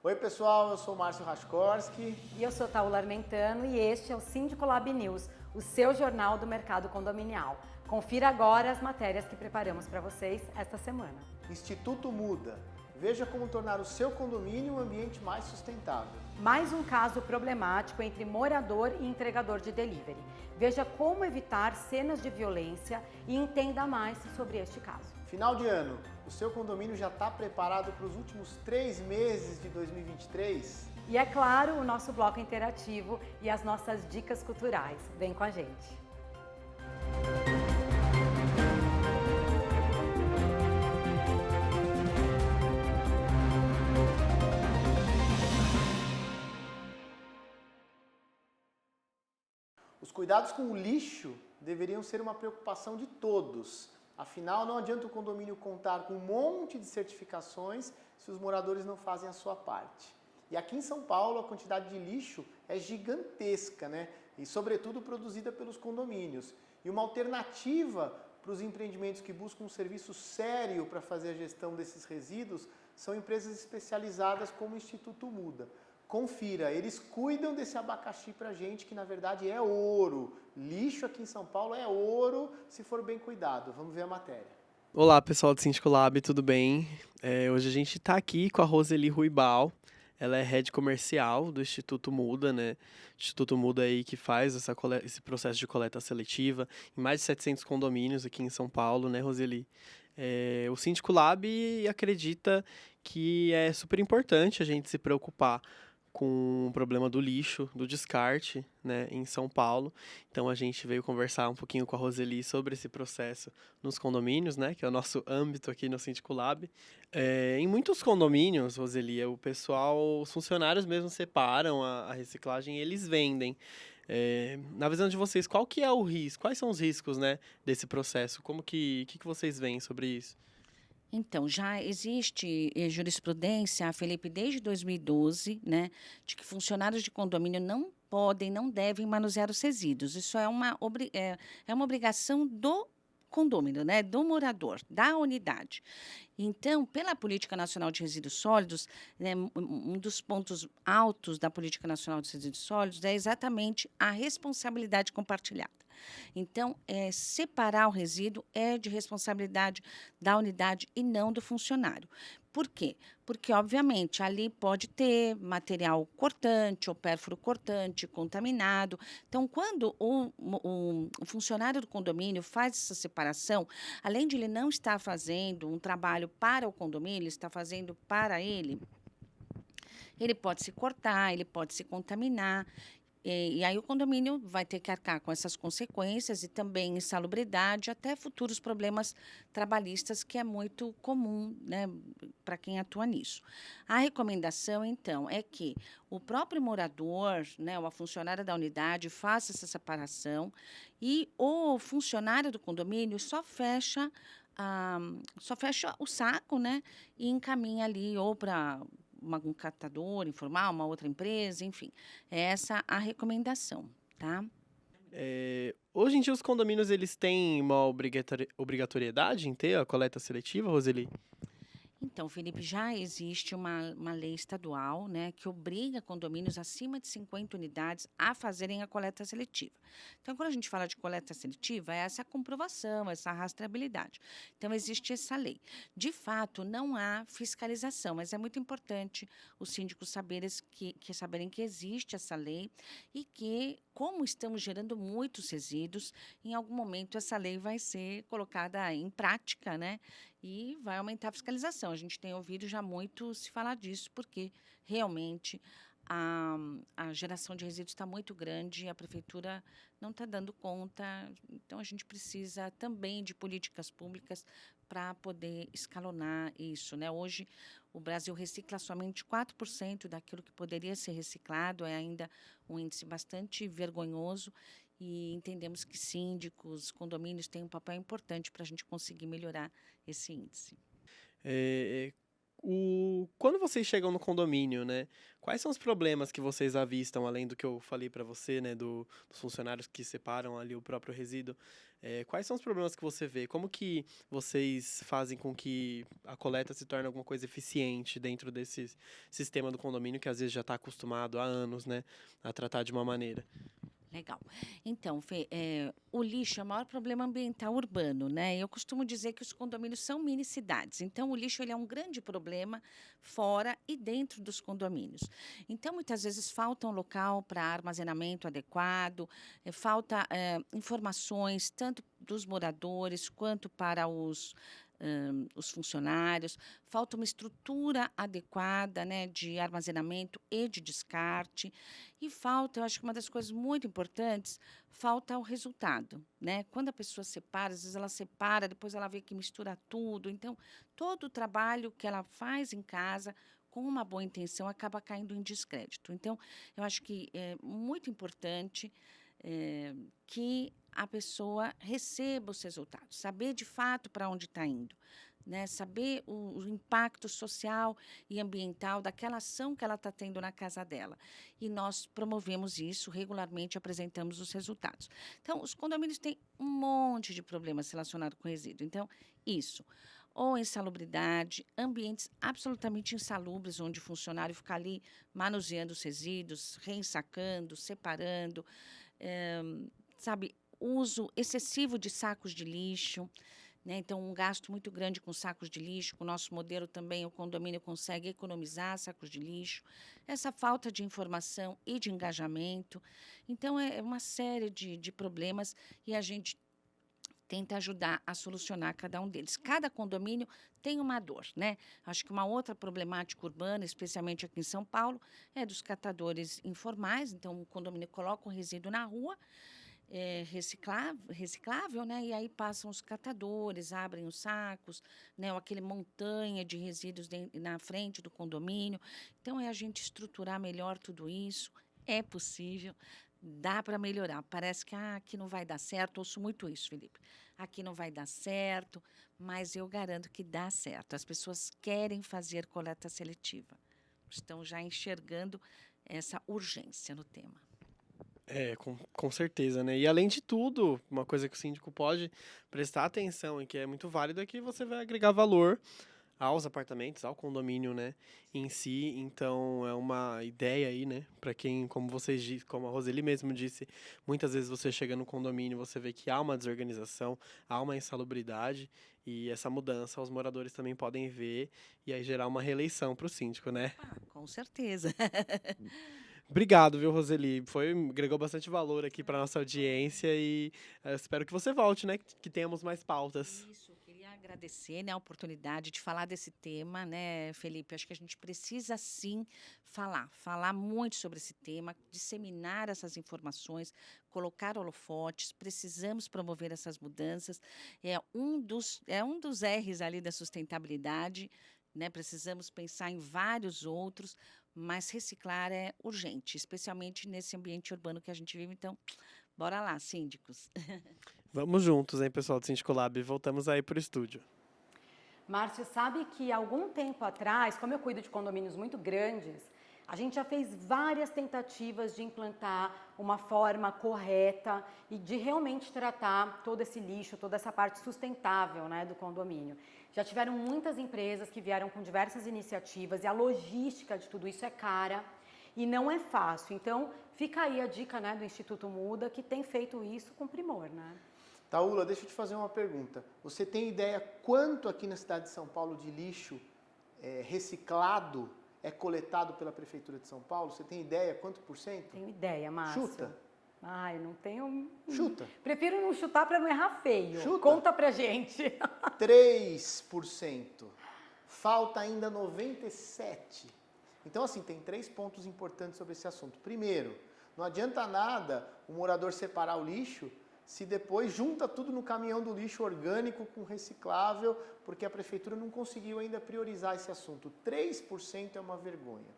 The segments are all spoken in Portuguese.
Oi pessoal, eu sou o Márcio Raskorski. E eu sou Taula Armentano e este é o Síndico Lab News, o seu jornal do mercado condominial. Confira agora as matérias que preparamos para vocês esta semana. Instituto Muda. Veja como tornar o seu condomínio um ambiente mais sustentável. Mais um caso problemático entre morador e entregador de delivery. Veja como evitar cenas de violência e entenda mais sobre este caso. Final de ano, o seu condomínio já está preparado para os últimos 3 meses de 2023? E é claro, o nosso bloco interativo e as nossas dicas culturais. Vem com a gente! Os cuidados com o lixo deveriam ser uma preocupação de todos. Afinal, não adianta o condomínio contar com um monte de certificações se os moradores não fazem a sua parte. E aqui em São Paulo, a quantidade de lixo é gigantesca, né? E sobretudo produzida pelos condomínios. E uma alternativa para os empreendimentos que buscam um serviço sério para fazer a gestão desses resíduos são empresas especializadas como o Instituto Muda. Confira, eles cuidam desse abacaxi pra gente, que na verdade é ouro. Lixo aqui em São Paulo é ouro, se for bem cuidado. Vamos ver a matéria. Olá, pessoal do Síndico Lab, tudo bem? Hoje a gente está aqui com a Roseli Ruibal. Ela é head comercial do Instituto Muda, né? Instituto Muda aí que faz esse processo de coleta seletiva em mais de 700 condomínios aqui em São Paulo, né, Roseli? O Síndico Lab acredita que é super importante a gente se preocupar com o problema do lixo, do descarte, né, em São Paulo. Então a gente veio conversar um pouquinho com a Roseli sobre esse processo nos condomínios, né, que é o nosso âmbito aqui no Síndico Lab. Em muitos condomínios, Roseli, o pessoal, os funcionários mesmo separam a reciclagem e eles vendem. Na visão de vocês, qual que é o risco? Quais são os riscos, né, desse processo? Como que vocês veem sobre isso? Então, já existe jurisprudência, Felipe, desde 2012, né, de que funcionários de condomínio não podem, não devem manusear os resíduos. Isso é uma obrigação do condômino, né, do morador, da unidade. Então, pela Política Nacional de Resíduos Sólidos, né, um dos pontos altos da Política Nacional de Resíduos Sólidos é exatamente a responsabilidade compartilhada. Então, separar o resíduo é de responsabilidade da unidade e não do funcionário. Por quê? Porque, obviamente, ali pode ter material cortante ou pérfuro cortante contaminado. Então, quando o funcionário do condomínio faz essa separação, além de ele não estar fazendo um trabalho para o condomínio, ele está fazendo para ele, ele pode se cortar, ele pode se contaminar. E aí o condomínio vai ter que arcar com essas consequências e também insalubridade, até futuros problemas trabalhistas, que é muito comum, né, para quem atua nisso. A recomendação, então, é que o próprio morador, né, ou a funcionária da unidade, faça essa separação e o funcionário do condomínio só fecha o saco, né, e encaminha ali ou para um catador informal, uma outra empresa, enfim. É essa a recomendação, tá? Hoje em dia os condomínios eles têm uma obrigatoriedade em ter a coleta seletiva, Roseli? Então, Felipe, já existe uma lei estadual, né, que obriga condomínios acima de 50 unidades a fazerem a coleta seletiva. Então, quando a gente fala de coleta seletiva, é essa comprovação, essa rastreabilidade. Então, existe essa lei. De fato, não há fiscalização, mas é muito importante os síndicos saberem que existe essa lei e que, como estamos gerando muitos resíduos, em algum momento essa lei vai ser colocada em prática, né? E vai aumentar a fiscalização. A gente tem ouvido já muito se falar disso, porque realmente a geração de resíduos está muito grande e a prefeitura não está dando conta. Então, a gente precisa também de políticas públicas para poder escalonar isso, né? Hoje, o Brasil recicla somente 4% daquilo que poderia ser reciclado, é ainda um índice bastante vergonhoso, e entendemos que síndicos, condomínios têm um papel importante para a gente conseguir melhorar esse índice. Quando vocês chegam no condomínio, né? Quais são os problemas que vocês avistam, além do que eu falei para você, né? Dos funcionários que separam ali o próprio resíduo. Quais são os problemas que você vê? Como que vocês fazem com que a coleta se torne alguma coisa eficiente dentro desse sistema do condomínio que às vezes já está acostumado há anos, né? A tratar de uma maneira? Legal. Então, Fê, o lixo é o maior problema ambiental urbano, né? Eu costumo dizer que os condomínios são mini cidades. Então, o lixo ele é um grande problema fora e dentro dos condomínios. Então, muitas vezes falta um local para armazenamento adequado, falta informações tanto dos moradores quanto para os funcionários, falta uma estrutura adequada, né, de armazenamento e de descarte, e falta, eu acho que uma das coisas muito importantes, falta o resultado, né? Quando a pessoa separa, às vezes ela separa, depois ela vê que mistura tudo, então todo o trabalho que ela faz em casa com uma boa intenção acaba caindo em descrédito. Então, eu acho que é muito importante que a pessoa receba os resultados, saber de fato para onde está indo, né? Saber o impacto social e ambiental daquela ação que ela está tendo na casa dela. E nós promovemos isso regularmente, apresentamos os resultados. Então, os condomínios têm um monte de problemas relacionados com resíduo. Então, isso. Ou insalubridade, ambientes absolutamente insalubres, onde o funcionário fica ali manuseando os resíduos, reensacando, separando, sabe, uso excessivo de sacos de lixo, né? Então, um gasto muito grande com sacos de lixo. Com o nosso modelo também, o condomínio consegue economizar sacos de lixo. Essa falta de informação e de engajamento. Então, é uma série de problemas e a gente tenta ajudar a solucionar cada um deles. Cada condomínio tem uma dor, né? Acho que uma outra problemática urbana, especialmente aqui em São Paulo, é dos catadores informais. Então, o condomínio coloca um resíduo na rua, reciclável, né? E aí passam os catadores, abrem os sacos, né? Ou aquele montanha de resíduos na frente do condomínio. Então, é a gente estruturar melhor tudo isso. É possível. Dá para melhorar. Parece que aqui não vai dar certo. Ouço muito isso, Felipe. Aqui não vai dar certo, mas eu garanto que dá certo. As pessoas querem fazer coleta seletiva. Estão já enxergando essa urgência no tema. Com certeza, né? E além de tudo, uma coisa que o síndico pode prestar atenção e que é muito válido é que você vai agregar valor aos apartamentos, ao condomínio, né, em si. Então, é uma ideia aí, né, para quem, como vocês como a Roseli mesmo disse, muitas vezes você chega no condomínio, você vê que há uma desorganização, há uma insalubridade, e essa mudança os moradores também podem ver e aí gerar uma reeleição para o síndico, né? Com certeza. Obrigado, viu, Roseli? Agregou bastante valor aqui para nossa audiência e espero que você volte, né, que tenhamos mais pautas. Isso, eu queria agradecer, né, a oportunidade de falar desse tema, né, Felipe? Acho que a gente precisa, sim, falar muito sobre esse tema, disseminar essas informações, colocar holofotes, precisamos promover essas mudanças. É um dos R's ali da sustentabilidade, né? Precisamos pensar em vários outros, mas reciclar é urgente, especialmente nesse ambiente urbano que a gente vive. Então, bora lá, síndicos. Vamos juntos, hein, pessoal do Síndico Lab. Voltamos aí pro estúdio. Márcio, sabe que algum tempo atrás, como eu cuido de condomínios muito grandes, a gente já fez várias tentativas de implantar uma forma correta e de realmente tratar todo esse lixo, toda essa parte sustentável, né, do condomínio. Já tiveram muitas empresas que vieram com diversas iniciativas e a logística de tudo isso é cara e não é fácil. Então, fica aí a dica, né, do Instituto Muda, que tem feito isso com primor, né? Taula, deixa eu te fazer uma pergunta. Você tem ideia quanto aqui na cidade de São Paulo de lixo reciclado é coletado pela Prefeitura de São Paulo? Você tem ideia quanto por cento? Tenho ideia, Márcio. Chuta. Ai, não tenho... Chuta. Prefiro não chutar para não errar feio. Chuta. Conta pra gente. 3%. Falta ainda 97%. Então, assim, tem 3 pontos importantes sobre esse assunto. Primeiro, não adianta nada o morador separar o lixo se depois junta tudo no caminhão do lixo orgânico com reciclável, porque a prefeitura não conseguiu ainda priorizar esse assunto. 3% é uma vergonha.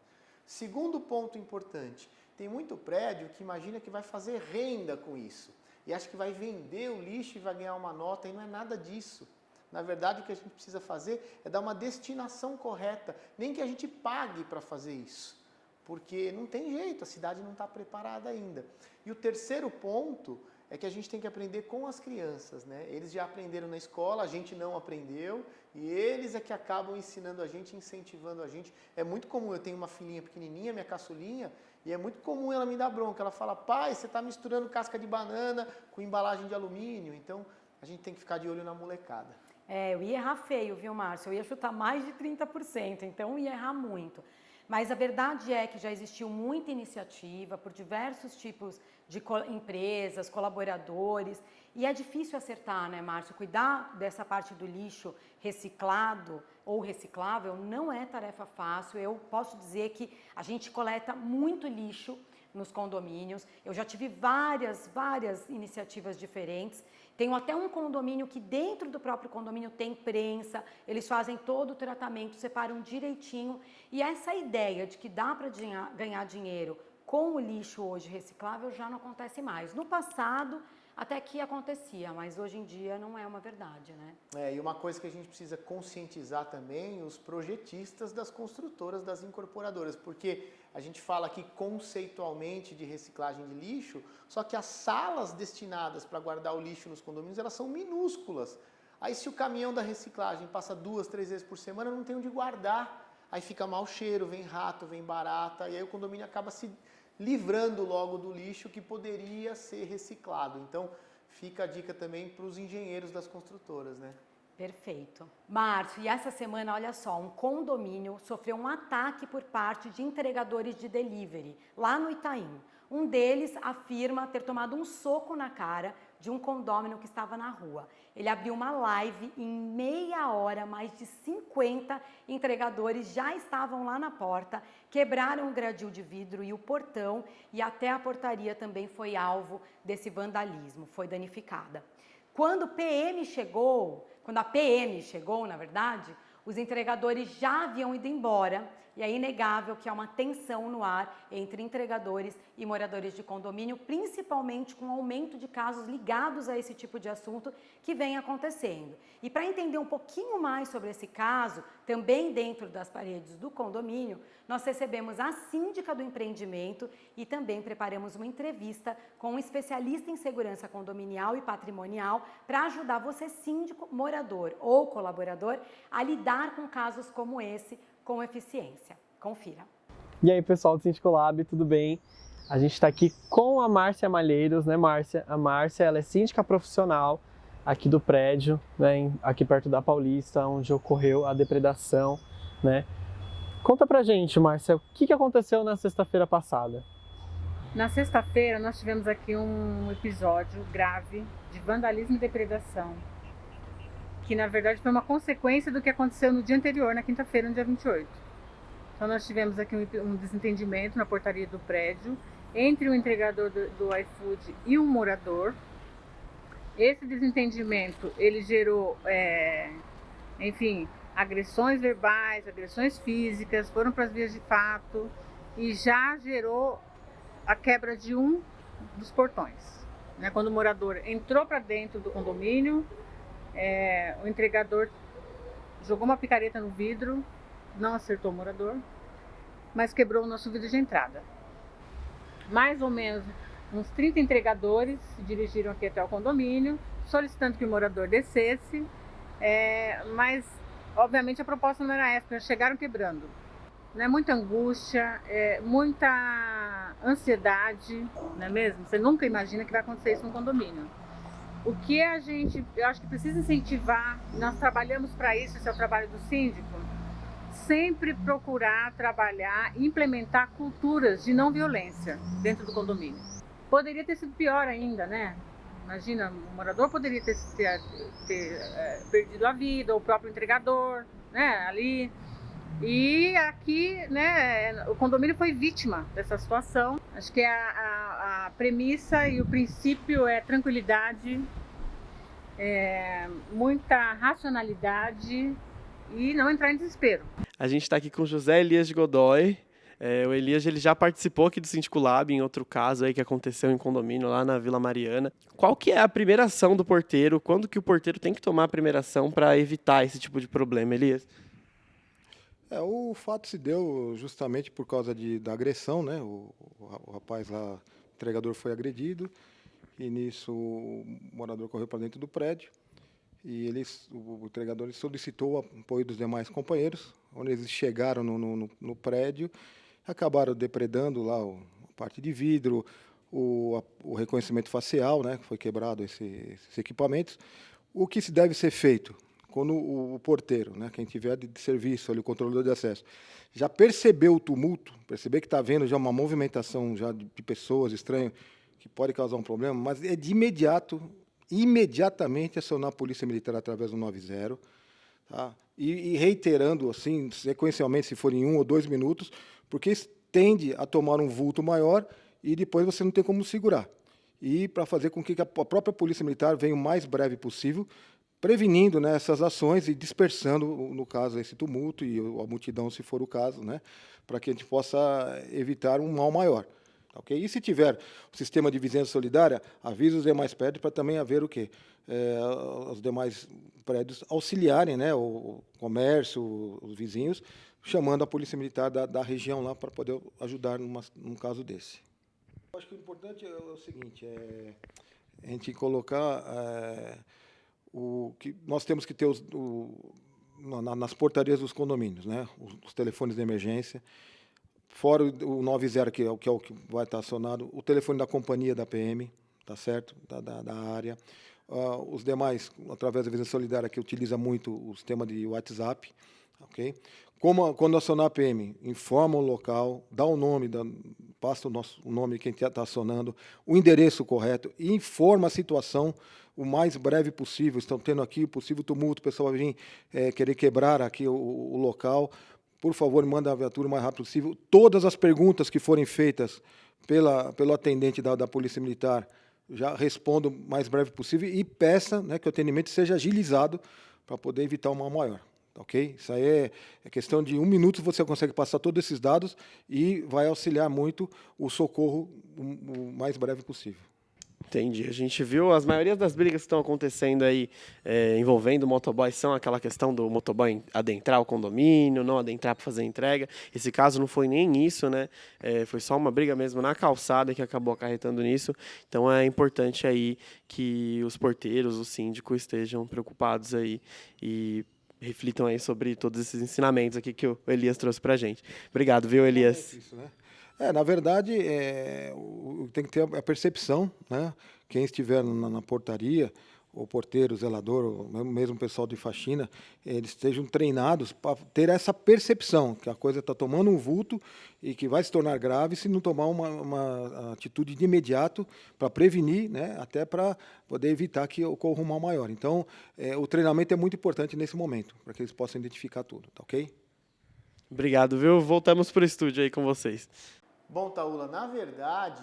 Segundo ponto importante, tem muito prédio que imagina que vai fazer renda com isso. E acha que vai vender o lixo e vai ganhar uma nota, e não é nada disso. Na verdade, o que a gente precisa fazer é dar uma destinação correta, nem que a gente pague para fazer isso, porque não tem jeito, a cidade não está preparada ainda. E o terceiro ponto é que a gente tem que aprender com as crianças, né? Eles já aprenderam na escola, a gente não aprendeu, e eles é que acabam ensinando a gente, incentivando a gente. É muito comum, eu tenho uma filhinha pequenininha, minha caçulinha, e é muito comum ela me dar bronca. Ela fala, pai, você está misturando casca de banana com embalagem de alumínio. Então, a gente tem que ficar de olho na molecada. Eu ia errar feio, viu, Márcio? Eu ia chutar mais de 30%, então eu ia errar muito. Mas a verdade é que já existiu muita iniciativa por diversos tipos de empresas, colaboradores, e é difícil acertar, né, Márcio? Cuidar dessa parte do lixo reciclado ou reciclável não é tarefa fácil. Eu posso dizer que a gente coleta muito lixo nos condomínios. Eu já tive várias iniciativas diferentes. Tenho até um condomínio que dentro do próprio condomínio tem prensa, eles fazem todo o tratamento, separam direitinho. E essa ideia de que dá para ganhar dinheiro com o lixo hoje reciclável já não acontece mais. No passado até que acontecia, mas hoje em dia não é uma verdade, né? E uma coisa que a gente precisa conscientizar também os projetistas das construtoras, das incorporadoras, porque a gente fala aqui conceitualmente de reciclagem de lixo, só que as salas destinadas para guardar o lixo nos condomínios, elas são minúsculas. Aí se o caminhão da reciclagem passa 2, 3 vezes por semana, não tem onde guardar. Aí fica mau cheiro, vem rato, vem barata, e aí o condomínio acaba se livrando logo do lixo que poderia ser reciclado. Então, fica a dica também para os engenheiros das construtoras, né? Perfeito. Márcio, e essa semana, olha só, um condomínio sofreu um ataque por parte de entregadores de delivery, lá no Itaim. Um deles afirma ter tomado um soco na cara de um condômino que estava na rua. Ele abriu uma live e em meia hora, mais de 50 entregadores já estavam lá na porta, quebraram o gradil de vidro e o portão, e até a portaria também foi alvo desse vandalismo, foi danificada. Quando a PM chegou, na verdade, os entregadores já haviam ido embora, e é inegável que há uma tensão no ar entre entregadores e moradores de condomínio, principalmente com o aumento de casos ligados a esse tipo de assunto que vem acontecendo. E para entender um pouquinho mais sobre esse caso, também dentro das paredes do condomínio, nós recebemos a síndica do empreendimento e também preparamos uma entrevista com um especialista em segurança condominial e patrimonial para ajudar você, síndico, morador ou colaborador, a lidar com casos como esse com eficiência. Confira. E aí, pessoal do Síndico Lab, tudo bem? A gente está aqui com a Márcia Malheiros, né, Márcia? A Márcia, ela é síndica profissional aqui do prédio, né, aqui perto da Paulista, onde ocorreu a depredação, né? Conta pra gente, Márcia, o que aconteceu na sexta-feira passada? Na sexta-feira, nós tivemos aqui um episódio grave de vandalismo e depredação, que na verdade foi uma consequência do que aconteceu no dia anterior, na quinta-feira, no dia 28. Então nós tivemos aqui um desentendimento na portaria do prédio entre o entregador do iFood e um morador. Esse desentendimento, ele gerou, agressões verbais, agressões físicas, foram para as vias de fato e já gerou a quebra de um dos portões, né? Quando o morador entrou para dentro do condomínio, o entregador jogou uma picareta no vidro, não acertou o morador, mas quebrou o nosso vidro de entrada. Mais ou menos uns 30 entregadores se dirigiram aqui até o condomínio, solicitando que o morador descesse, mas obviamente a proposta não era essa, porque chegaram quebrando. Né? Muita angústia, muita ansiedade, não é mesmo? Você nunca imagina que vai acontecer isso no condomínio. O que eu acho que precisa incentivar, nós trabalhamos para isso, esse é o trabalho do síndico, sempre procurar trabalhar e implementar culturas de não violência dentro do condomínio. Poderia ter sido pior ainda, né? Imagina, o morador poderia ter perdido a vida, ou o próprio entregador, né, ali. E aqui, né, o condomínio foi vítima dessa situação. Acho que a premissa e o princípio é tranquilidade, muita racionalidade e não entrar em desespero. A gente está aqui com José Elias de Godoy, O Elias ele já participou aqui do Síndico Lab em outro caso aí que aconteceu em condomínio lá na Vila Mariana. Qual que é a primeira ação do porteiro? Quando que o porteiro tem que tomar a primeira ação para evitar esse tipo de problema, Elias? O fato se deu justamente por causa da agressão, né? O rapaz lá, o entregador, foi agredido e nisso o morador correu para dentro do prédio e o entregador solicitou o apoio dos demais companheiros, onde eles chegaram no prédio, acabaram depredando lá a parte de vidro, o reconhecimento facial, né? Que foi quebrado esses equipamentos. O que se deve ser feito? Quando o porteiro, né, quem tiver de serviço, ali, o controlador de acesso, já percebeu o tumulto, perceber que está havendo já uma movimentação já de pessoas estranhas que pode causar um problema, mas é de imediatamente acionar a Polícia Militar através do 90, tá? E reiterando, assim, sequencialmente, se for em 1 ou 2 minutos, porque tende a tomar um vulto maior e depois você não tem como segurar. E para fazer com que a própria Polícia Militar venha o mais breve possível, prevenindo, né, essas ações e dispersando, no caso, esse tumulto e a multidão, se for o caso, né, para que a gente possa evitar um mal maior. Okay? E se tiver o sistema de vizinhança solidária, avisa os demais prédios para também haver o quê? Os demais prédios auxiliarem, né, o comércio, os vizinhos, chamando a Polícia Militar da região lá para poder ajudar num caso desse. Eu acho que o importante é o seguinte, a gente colocar... o que nós temos que ter nas portarias dos condomínios, né? Os telefones de emergência, fora o 90, que é o que vai estar acionado, o telefone da companhia da PM, tá certo? Da área. Os demais, através da Vizinhança Solidária, que utiliza muito o sistema de WhatsApp, ok? Quando acionar a PM, informa o local, dá o nome, passa o nome de quem está acionando, o endereço correto, e informa a situação o mais breve possível. Estão tendo aqui possível tumulto, o pessoal vai vir querer quebrar aqui o local. Por favor, manda a viatura o mais rápido possível. Todas as perguntas que forem feitas pelo atendente da Polícia Militar, já responda o mais breve possível e peça, né, que o atendimento seja agilizado para poder evitar um mal maior. Ok? Isso aí é questão de 1 minuto, você consegue passar todos esses dados e vai auxiliar muito o socorro o mais breve possível. Entendi. A gente viu as maiorias das brigas que estão acontecendo aí envolvendo o motoboy são aquela questão do motoboy adentrar o condomínio, não adentrar para fazer a entrega. Esse caso não foi nem isso, né? Foi só uma briga mesmo na calçada que acabou acarretando nisso. Então é importante aí que os porteiros, o síndico estejam preocupados aí e reflitam aí sobre todos esses ensinamentos aqui que o Elias trouxe para a gente. Obrigado, viu, Elias? Isso, né? Na verdade, tem que ter a percepção, né? Quem estiver na portaria, o porteiro, o zelador, ou mesmo o pessoal de faxina, eles estejam treinados para ter essa percepção, que a coisa está tomando um vulto e que vai se tornar grave se não tomar uma atitude de imediato para prevenir, né? Até para poder evitar que ocorra um mal maior. Então, o treinamento é muito importante nesse momento, para que eles possam identificar tudo, tá ok? Obrigado, viu? Voltamos para o estúdio aí com vocês. Bom, Taula, na verdade,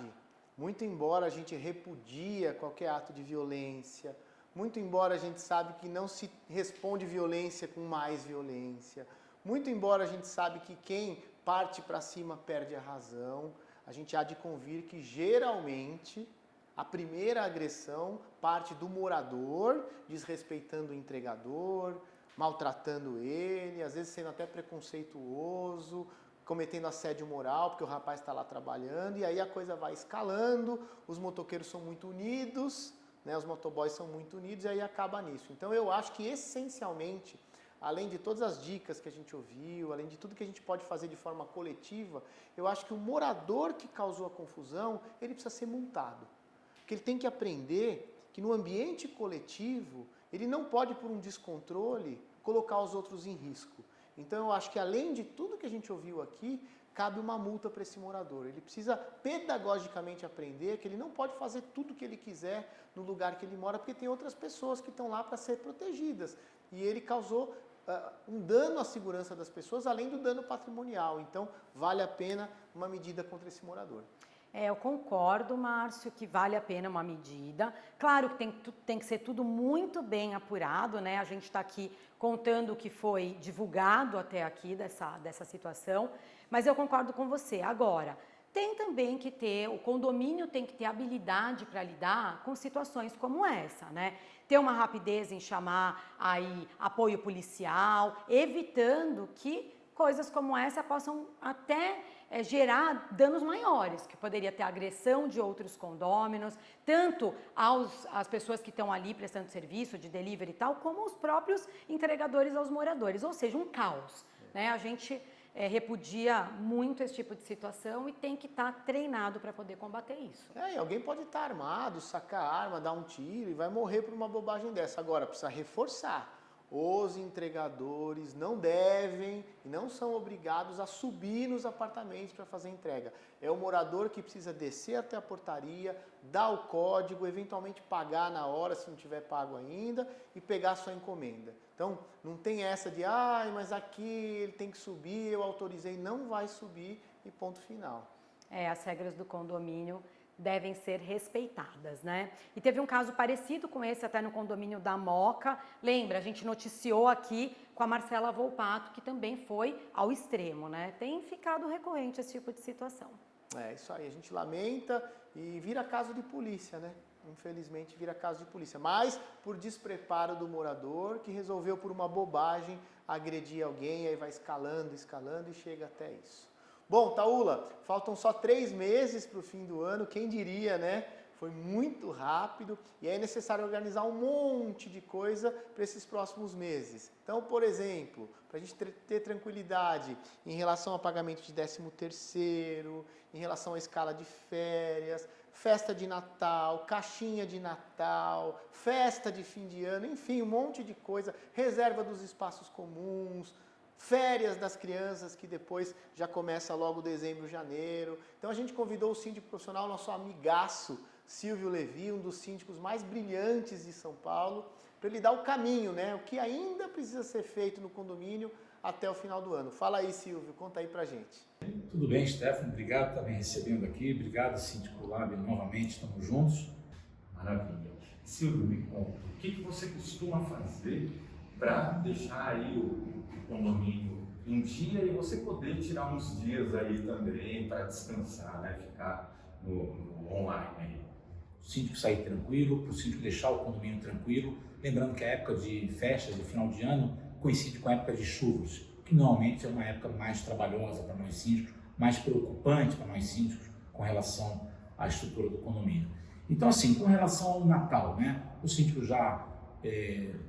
muito embora a gente repudia qualquer ato de violência, muito embora a gente sabe que não se responde violência com mais violência, muito embora a gente sabe que quem parte para cima perde a razão, a gente há de convir que geralmente a primeira agressão parte do morador, desrespeitando o entregador, maltratando ele, às vezes sendo até preconceituoso, cometendo assédio moral, porque o rapaz está lá trabalhando, e aí a coisa vai escalando, os motoqueiros são muito unidos, né, os motoboys são muito unidos, e aí acaba nisso. Então eu acho que essencialmente, além de todas as dicas que a gente ouviu, além de tudo que a gente pode fazer de forma coletiva, eu acho que o morador que causou a confusão, ele precisa ser multado. Porque ele tem que aprender que no ambiente coletivo, ele não pode, por um descontrole, colocar os outros em risco. Então, eu acho que, além de tudo que a gente ouviu aqui, cabe uma multa para esse morador. Ele precisa pedagogicamente aprender que ele não pode fazer tudo o que ele quiser no lugar que ele mora, porque tem outras pessoas que estão lá para ser protegidas. E ele causou um dano à segurança das pessoas, além do dano patrimonial. Então, vale a pena uma medida contra esse morador. Eu concordo, Márcio, que vale a pena uma medida. Claro que tem que ser tudo muito bem apurado, né? A gente está aqui contando o que foi divulgado até aqui dessa situação, mas eu concordo com você. Agora, tem também que ter, o condomínio tem que ter habilidade para lidar com situações como essa, né? Ter uma rapidez em chamar aí apoio policial, evitando que coisas como essa possam até gerar danos maiores, que poderia ter agressão de outros condôminos, tanto às pessoas que estão ali prestando serviço de delivery e tal, como os próprios entregadores aos moradores, ou seja, um caos, né? A gente repudia muito esse tipo de situação e tem que estar treinado para poder combater isso. E alguém pode estar armado, sacar a arma, dar um tiro e vai morrer por uma bobagem dessa. Agora, precisa reforçar. Os entregadores não devem e não são obrigados a subir nos apartamentos para fazer entrega. É o morador que precisa descer até a portaria, dar o código, eventualmente pagar na hora, se não tiver pago ainda, e pegar a sua encomenda. Então, não tem essa de, mas aqui ele tem que subir, eu autorizei, não vai subir e ponto final. As regras do condomínio devem ser respeitadas, né? E teve um caso parecido com esse até no condomínio da Moca. Lembra, a gente noticiou aqui com a Marcela Volpato, que também foi ao extremo, né? Tem ficado recorrente esse tipo de situação. Isso aí, a gente lamenta e vira caso de polícia, né? Infelizmente vira caso de polícia, mas por despreparo do morador que resolveu por uma bobagem agredir alguém, aí vai escalando e chega até isso. Bom, Taula, faltam só 3 meses para o fim do ano, quem diria, né? Foi muito rápido e é necessário organizar um monte de coisa para esses próximos meses. Então, por exemplo, para a gente ter tranquilidade em relação ao pagamento de 13º, em relação à escala de férias, festa de Natal, caixinha de Natal, festa de fim de ano, enfim, um monte de coisa, reserva dos espaços comuns, férias das crianças, que depois já começa logo dezembro, janeiro. Então a gente convidou o síndico profissional, nosso amigaço, Silvio Levi, um dos síndicos mais brilhantes de São Paulo, para ele dar o caminho, né? O que ainda precisa ser feito no condomínio até o final do ano. Fala aí, Silvio, conta aí pra gente. Tudo bem, Stefano, obrigado por estar me recebendo aqui, obrigado, Síndico Lab, novamente, estamos juntos. Maravilha. Silvio, me conta, o que você costuma fazer para deixar aí o condomínio em dia e você poder tirar uns dias aí também para descansar, né? Ficar no online aí? O síndico sair tranquilo, para o síndico deixar o condomínio tranquilo, lembrando que a época de festas, de final de ano, coincide com a época de chuvas, que normalmente é uma época mais trabalhosa para nós síndicos, mais preocupante para nós síndicos com relação à estrutura do condomínio. Então, assim, com relação ao Natal, né? O síndico já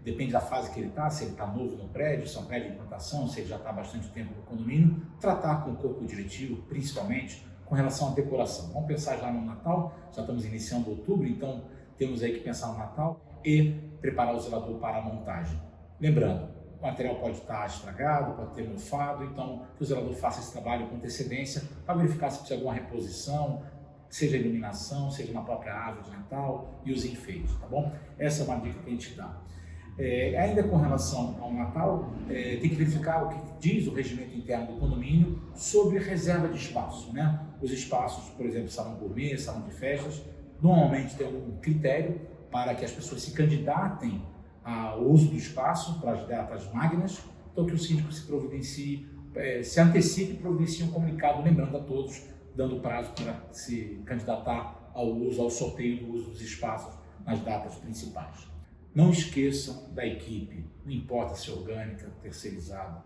depende da fase que ele está, se ele está novo no prédio, se é um prédio de implantação, se ele já está há bastante tempo no condomínio, tratar com o corpo diretivo, principalmente com relação à decoração. Vamos pensar já no Natal, já estamos iniciando outubro, então temos aí que pensar no Natal e preparar o zelador para a montagem. Lembrando, o material pode estar estragado, pode ter mofado, então que o zelador faça esse trabalho com antecedência para verificar se precisa de alguma reposição, seja iluminação, seja na própria árvore de Natal e os enfeites, tá bom? Essa é uma dica que a gente dá. Ainda com relação ao Natal, tem que verificar o que diz o regimento interno do condomínio sobre reserva de espaço, né? Os espaços, por exemplo, salão gourmet, salão de festas, normalmente tem um critério para que as pessoas se candidatem ao uso do espaço para as datas magnas, então que o síndico se providencie, se antecipe e providencie um comunicado lembrando a todos, dando prazo para se candidatar ao sorteio do uso dos espaços nas datas principais. Não esqueçam da equipe, não importa se é orgânica, terceirizada,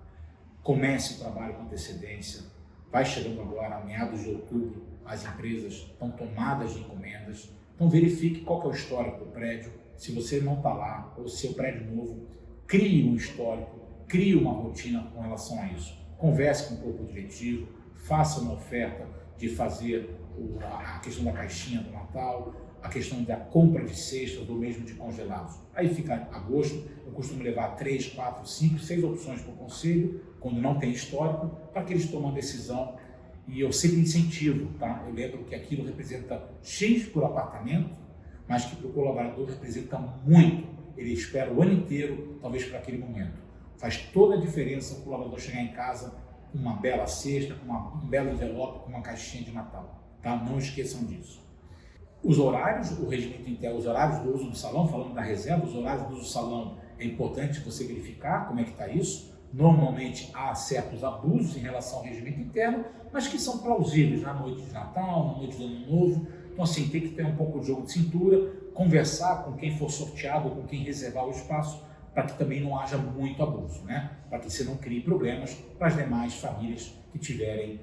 comece o trabalho com antecedência, vai chegando agora, a meados de outubro, as empresas estão tomadas de encomendas, então verifique qual que é o histórico do prédio, se você não está lá, ou se é o prédio novo, crie um histórico, crie uma rotina com relação a isso, converse com o corpo diretivo, faça uma oferta de fazer a questão da caixinha do Natal, a questão da compra de cestas ou mesmo de congelados. Aí fica agosto, eu costumo levar 3, 4, 5, 6 opções para o conselho, quando não tem histórico, para que eles tomem uma decisão. E eu sempre incentivo, tá? Eu lembro que aquilo representa X por apartamento, mas que para o colaborador representa muito. Ele espera o ano inteiro, talvez para aquele momento. Faz toda a diferença o colaborador chegar em casa com uma bela cesta, com um belo envelope, com uma caixinha de Natal. tá? Não esqueçam disso. Os horários, o regimento interno, os horários do uso do salão, falando da reserva, os horários do uso do salão, é importante você verificar como é que está isso. Normalmente há certos abusos em relação ao regimento interno, mas que são plausíveis na noite de Natal, na noite do Ano Novo. Então, assim, tem que ter um pouco de jogo de cintura, conversar com quem for sorteado, com quem reservar o espaço, para que também não haja muito abuso, né? Para que você não crie problemas para as demais famílias que estiverem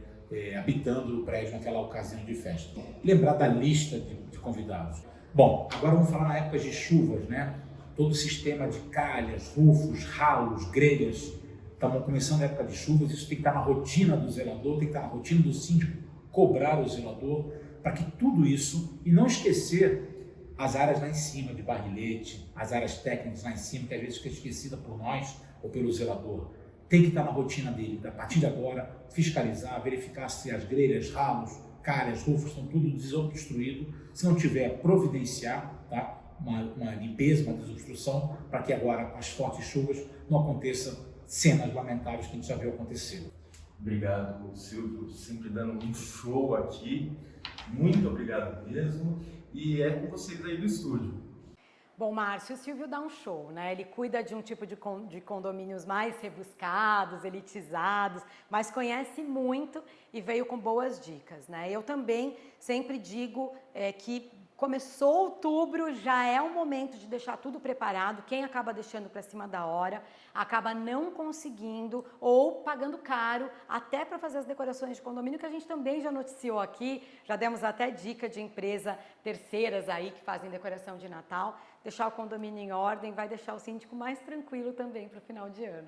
habitando o prédio naquela ocasião de festa. Lembrar da lista de convidados. Bom, agora vamos falar na época de chuvas, né? Todo o sistema de calhas, rufos, ralos, grelhas. Estamos começando a época de chuvas, isso tem que estar na rotina do zelador, tem que estar na rotina do síndico, cobrar o zelador, para que tudo isso, e não esquecer as áreas lá em cima de barrilhete, as áreas técnicas lá em cima, que às vezes fica esquecida por nós ou pelo zelador. Tem que estar na rotina dele, a partir de agora, fiscalizar, verificar se as grelhas, ralos, calhas, rufos estão tudo desobstruído. Se não tiver, providenciar, tá? Uma limpeza, uma desobstrução, para que agora, com as fortes chuvas, não aconteça cenas lamentáveis que a gente já viu acontecer. Obrigado, Silvio, sempre dando um show aqui. Muito obrigado mesmo. E é com vocês aí do estúdio. Bom, Márcio, o Silvio dá um show, né? Ele cuida de um tipo de condomínios mais rebuscados, elitizados, mas conhece muito e veio com boas dicas, né? Eu também sempre digo que começou outubro, já é o momento de deixar tudo preparado. Quem acaba deixando para cima da hora, acaba não conseguindo ou pagando caro até para fazer as decorações de condomínio, que a gente também já noticiou aqui, já demos até dica de empresa terceiras aí que fazem decoração de Natal. Deixar o condomínio em ordem vai deixar o síndico mais tranquilo também para o final de ano.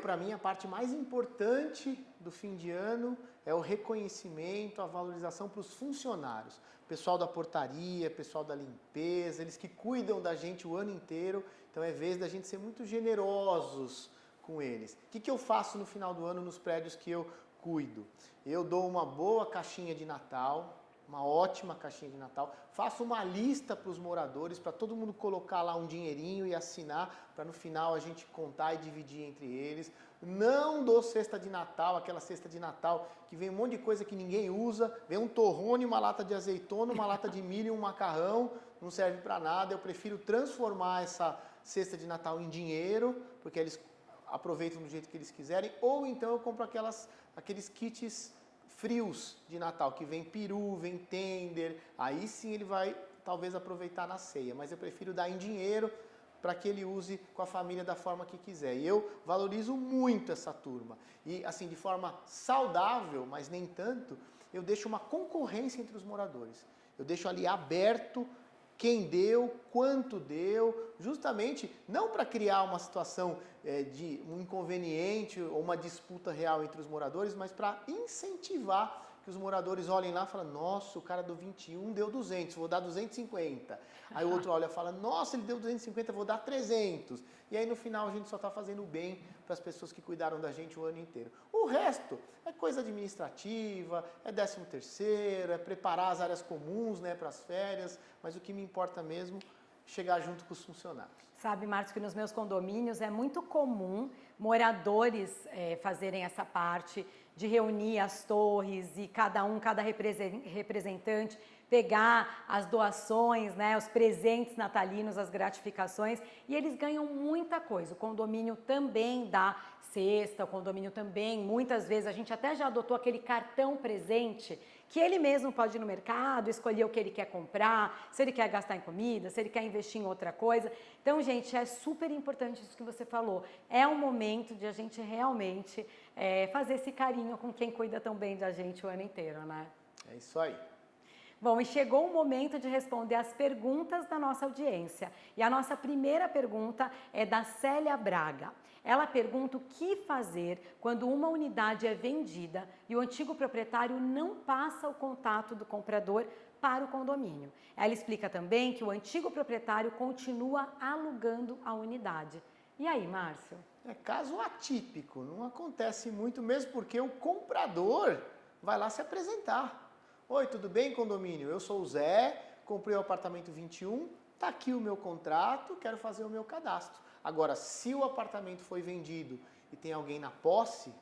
Para mim, a parte mais importante do fim de ano é o reconhecimento, a valorização para os funcionários. Pessoal da portaria, pessoal da limpeza, eles que cuidam da gente o ano inteiro. Então é vez da gente ser muito generosos com eles. O que eu faço no final do ano nos prédios que eu cuido? Eu dou uma boa caixinha de Natal, uma ótima caixinha de Natal, faço uma lista para os moradores, para todo mundo colocar lá um dinheirinho e assinar, para no final a gente contar e dividir entre eles. Não dou cesta de Natal, aquela cesta de Natal que vem um monte de coisa que ninguém usa, vem um torrone, uma lata de azeitona, uma lata de milho e um macarrão, não serve para nada. Eu prefiro transformar essa cesta de Natal em dinheiro, porque eles aproveitam do jeito que eles quiserem, ou então eu compro aqueles kits frios de Natal, que vem peru, vem tender, aí sim ele vai talvez aproveitar na ceia, mas eu prefiro dar em dinheiro para que ele use com a família da forma que quiser. E eu valorizo muito essa turma. E assim, de forma saudável, mas nem tanto, eu deixo uma concorrência entre os moradores. Eu deixo ali aberto quem deu, quanto deu, justamente não para criar uma situação de um inconveniente ou uma disputa real entre os moradores, mas para incentivar que os moradores olhem lá e falem, nossa, o cara do 21 deu 200, vou dar 250. Aí o outro olha e fala, nossa, ele deu 250, vou dar 300. E aí no final a gente só está fazendo bem para as pessoas que cuidaram da gente o ano inteiro. O resto é coisa administrativa, é 13º, é preparar as áreas comuns, né, para as férias, mas o que me importa mesmo é chegar junto com os funcionários. Sabe, Márcio, que nos meus condomínios é muito comum moradores fazerem essa parte de reunir as torres e cada representante pegar as doações, né, os presentes natalinos, as gratificações, e eles ganham muita coisa. O condomínio também dá cesta, o condomínio também, muitas vezes, a gente até já adotou aquele cartão presente, que ele mesmo pode ir no mercado, escolher o que ele quer comprar, se ele quer gastar em comida, se ele quer investir em outra coisa. Então, gente, é super importante isso que você falou. É um momento de a gente realmente fazer esse carinho com quem cuida tão bem da gente o ano inteiro, né? É isso aí. Bom, e chegou o momento de responder as perguntas da nossa audiência. E a nossa primeira pergunta é da Célia Braga. Ela pergunta o que fazer quando uma unidade é vendida e o antigo proprietário não passa o contato do comprador para o condomínio. Ela explica também que o antigo proprietário continua alugando a unidade. E aí, Márcio? É caso atípico, não acontece muito mesmo porque o comprador vai lá se apresentar. Oi, tudo bem, condomínio? Eu sou o Zé, comprei o apartamento 21, está aqui o meu contrato, quero fazer o meu cadastro. Agora, se o apartamento foi vendido e tem alguém na posse,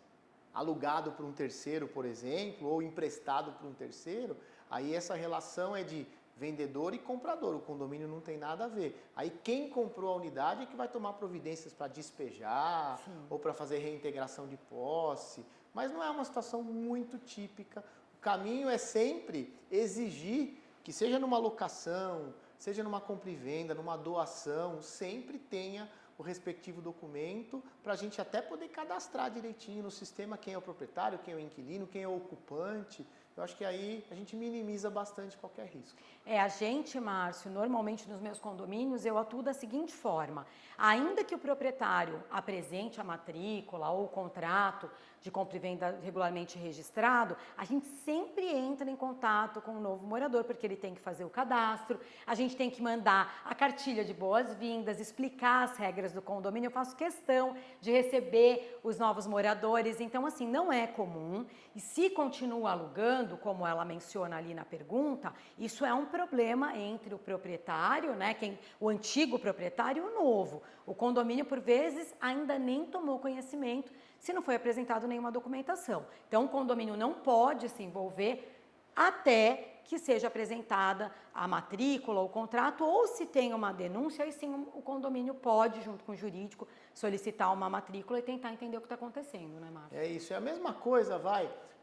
alugado para um terceiro, por exemplo, ou emprestado para um terceiro, aí essa relação é de vendedor e comprador, o condomínio não tem nada a ver. Aí quem comprou a unidade é que vai tomar providências para despejar ou para fazer reintegração de posse, mas não é uma situação muito típica. O caminho é sempre exigir que seja numa locação, seja numa compra e venda, numa doação, sempre tenha o respectivo documento para a gente até poder cadastrar direitinho no sistema quem é o proprietário, quem é o inquilino, quem é o ocupante. Eu acho que aí a gente minimiza bastante qualquer risco. A gente, Márcio, normalmente nos meus condomínios eu atuo da seguinte forma: ainda que o proprietário apresente a matrícula ou o contrato de compra e venda regularmente registrado, a gente sempre entra em contato com o novo morador, porque ele tem que fazer o cadastro, a gente tem que mandar a cartilha de boas-vindas, explicar as regras do condomínio. Eu faço questão de receber os novos moradores, então assim, não é comum, e se continua alugando, como ela menciona ali na pergunta, isso é um problema entre o proprietário, né, o antigo proprietário e o novo. O condomínio, por vezes, ainda nem tomou conhecimento se não foi apresentado nenhuma documentação. Então, o condomínio não pode se envolver até que seja apresentada a matrícula, o contrato, ou se tem uma denúncia, aí sim o condomínio pode, junto com o jurídico, solicitar uma matrícula e tentar entender o que está acontecendo, né, Márcio? É isso, é a mesma coisa,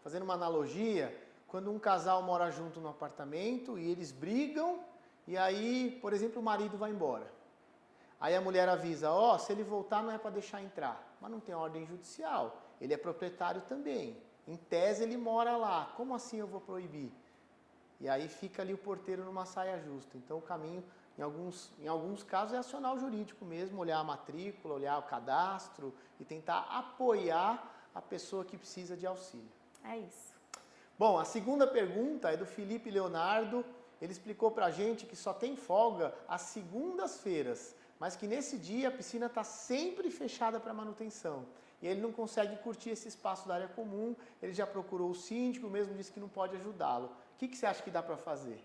fazendo uma analogia, quando um casal mora junto no apartamento e eles brigam, e aí, por exemplo, o marido vai embora. Aí a mulher avisa, se ele voltar não é para deixar entrar, mas não tem ordem judicial, ele é proprietário também, em tese ele mora lá, como assim eu vou proibir? E aí fica ali o porteiro numa saia justa. Então o caminho, em alguns casos, é acionar o jurídico mesmo, olhar a matrícula, olhar o cadastro e tentar apoiar a pessoa que precisa de auxílio. É isso. Bom, a segunda pergunta é do Felipe Leonardo. Ele explicou pra gente que só tem folga às segundas-feiras, mas que nesse dia a piscina está sempre fechada para manutenção. E ele não consegue curtir esse espaço da área comum, ele já procurou o síndico, mesmo disse que não pode ajudá-lo. O que você acha que dá para fazer?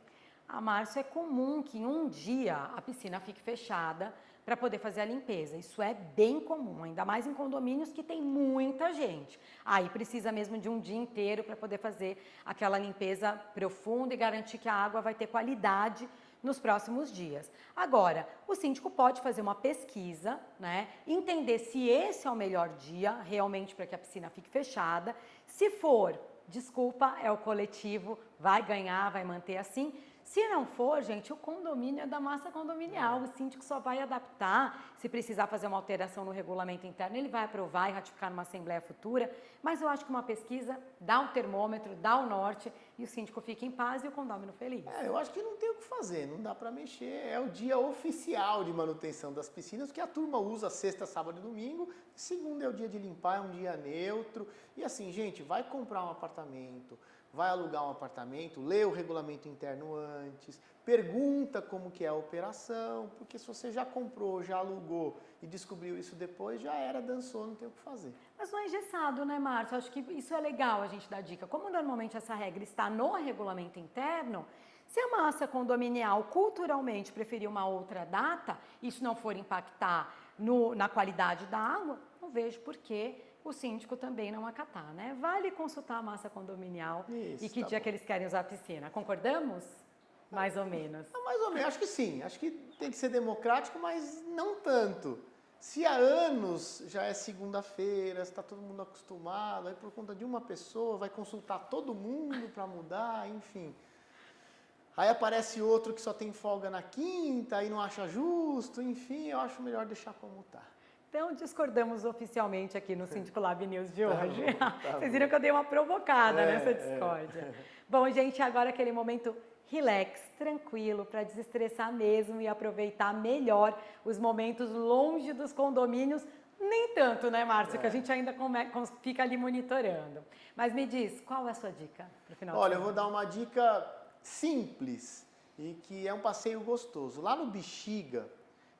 Márcio, é comum que em um dia a piscina fique fechada para poder fazer a limpeza. Isso é bem comum, ainda mais em condomínios que tem muita gente. Aí precisa mesmo de um dia inteiro para poder fazer aquela limpeza profunda e garantir que a água vai ter qualidade nos próximos dias. Agora, o síndico pode fazer uma pesquisa, né, entender se esse é o melhor dia realmente para que a piscina fique fechada. Se for, desculpa, é o coletivo, vai ganhar, vai manter assim. Se não for, gente, o condomínio é da massa condominial, o síndico só vai adaptar. Se precisar fazer uma alteração no regulamento interno, ele vai aprovar e ratificar numa assembleia futura. Mas eu acho que uma pesquisa dá um termômetro, dá o norte, e o síndico fica em paz e o condômino feliz. Eu acho que não tem o que fazer, não dá para mexer. É o dia oficial de manutenção das piscinas, que a turma usa sexta, sábado e domingo. Segunda é o dia de limpar, é um dia neutro. E assim, gente, vai comprar um apartamento, vai alugar um apartamento, lê o regulamento interno antes, pergunta como que é a operação, porque se você já comprou, já alugou e descobriu isso depois, já era, dançou, não tem o que fazer. Mas não é engessado, né, Márcio? Acho que isso é legal a gente dar dica. Como normalmente essa regra está no regulamento interno, se a massa condominial culturalmente preferir uma outra data, isso não for impactar na qualidade da água, não vejo por que o síndico também não acatar, né? Vale consultar a massa condominial e que dia que eles querem usar a piscina. Concordamos? Mais ou menos. Mais ou menos, acho que sim. Acho que tem que ser democrático, mas não tanto. Se há anos já é segunda-feira, está todo mundo acostumado, aí por conta de uma pessoa vai consultar todo mundo para mudar, enfim. Aí aparece outro que só tem folga na quinta e não acha justo, enfim, eu acho melhor deixar como está. Então, discordamos oficialmente aqui no Síndico Lab News de hoje. Tá Vocês viram que eu dei uma provocada nessa discórdia. Bom, gente, agora aquele momento relax, tranquilo, para desestressar mesmo e aproveitar melhor os momentos longe dos condomínios. Nem tanto, né, Márcio, que a gente ainda fica ali monitorando. Mas me diz, qual é a sua dica para o final de semana? Olha, eu vou dar uma dica simples e que é um passeio gostoso. Lá no Bexiga,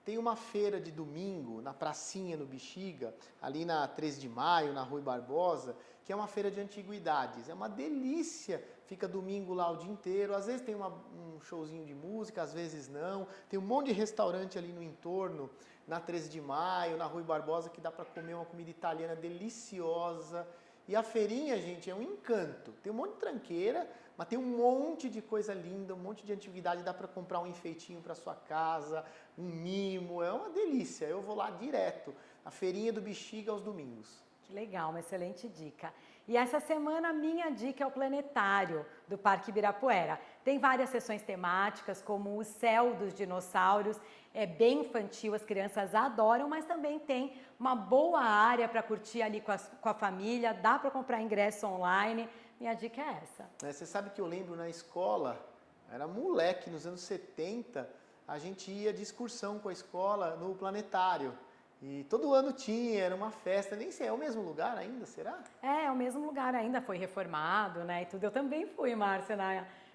tem uma feira de domingo, na pracinha no Bexiga, ali na 13 de maio, na Rui Barbosa, que é uma feira de antiguidades. É uma delícia, fica domingo lá o dia inteiro. Às vezes tem um showzinho de música, às vezes não. Tem um monte de restaurante ali no entorno, na 13 de maio, na Rui Barbosa, que dá para comer uma comida italiana deliciosa. E a feirinha, gente, é um encanto. Tem um monte de tranqueira, mas tem um monte de coisa linda, um monte de atividade. Dá para comprar um enfeitinho para sua casa, um mimo. É uma delícia. Eu vou lá direto. A feirinha do Bexiga aos domingos. Que legal, uma excelente dica. E essa semana a minha dica é o planetário do Parque Ibirapuera. Tem várias sessões temáticas, como o Céu dos Dinossauros, é bem infantil, as crianças adoram, mas também tem uma boa área para curtir ali com a família, dá para comprar ingresso online. Minha dica é essa. Você sabe que eu lembro na escola, era moleque, nos anos 70, a gente ia de excursão com a escola no planetário. E todo ano tinha, era uma festa, nem sei, é o mesmo lugar ainda, será? É o mesmo lugar ainda, foi reformado, né, e tudo. Eu também fui, Márcia,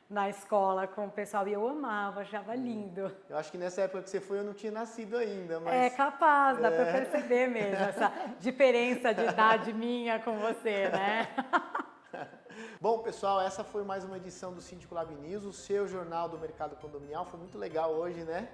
na escola com o pessoal e eu amava, achava lindo. Eu acho que nessa época que você foi eu não tinha nascido ainda, mas... É capaz, dá para perceber mesmo essa diferença de idade minha com você, né? Bom, pessoal, essa foi mais uma edição do Síndico Lab News, o seu jornal do mercado condominial. Foi muito legal hoje, né?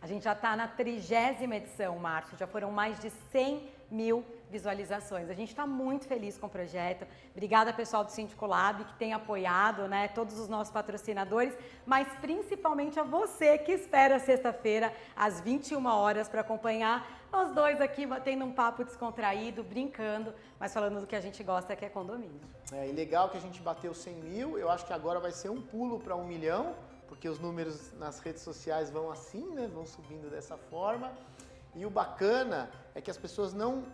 A gente já está na 30ª edição, Márcio, já foram mais de 100 mil visualizações. A gente está muito feliz com o projeto. Obrigada, pessoal do Síndico Lab, que tem apoiado, né, todos os nossos patrocinadores, mas principalmente a você que espera sexta-feira, às 21 horas, para acompanhar nós dois aqui batendo um papo descontraído, brincando, mas falando do que a gente gosta, que é condomínio. E legal que a gente bateu 100 mil, eu acho que agora vai ser um pulo para 1 milhão, porque os números nas redes sociais vão assim, né? Vão subindo dessa forma. E o bacana é que as pessoas não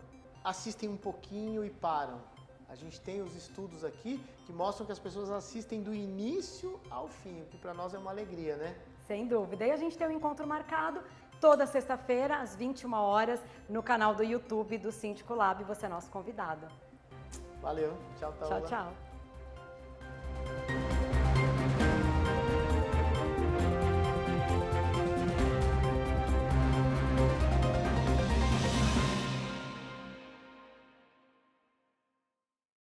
assistem um pouquinho e param. A gente tem os estudos aqui que mostram que as pessoas assistem do início ao fim, o que para nós é uma alegria, né? Sem dúvida. E a gente tem um encontro marcado toda sexta-feira, às 21 horas, no canal do YouTube do Síndico Lab. Você é nosso convidado. Valeu. Tchau, Taola. Tchau, tchau.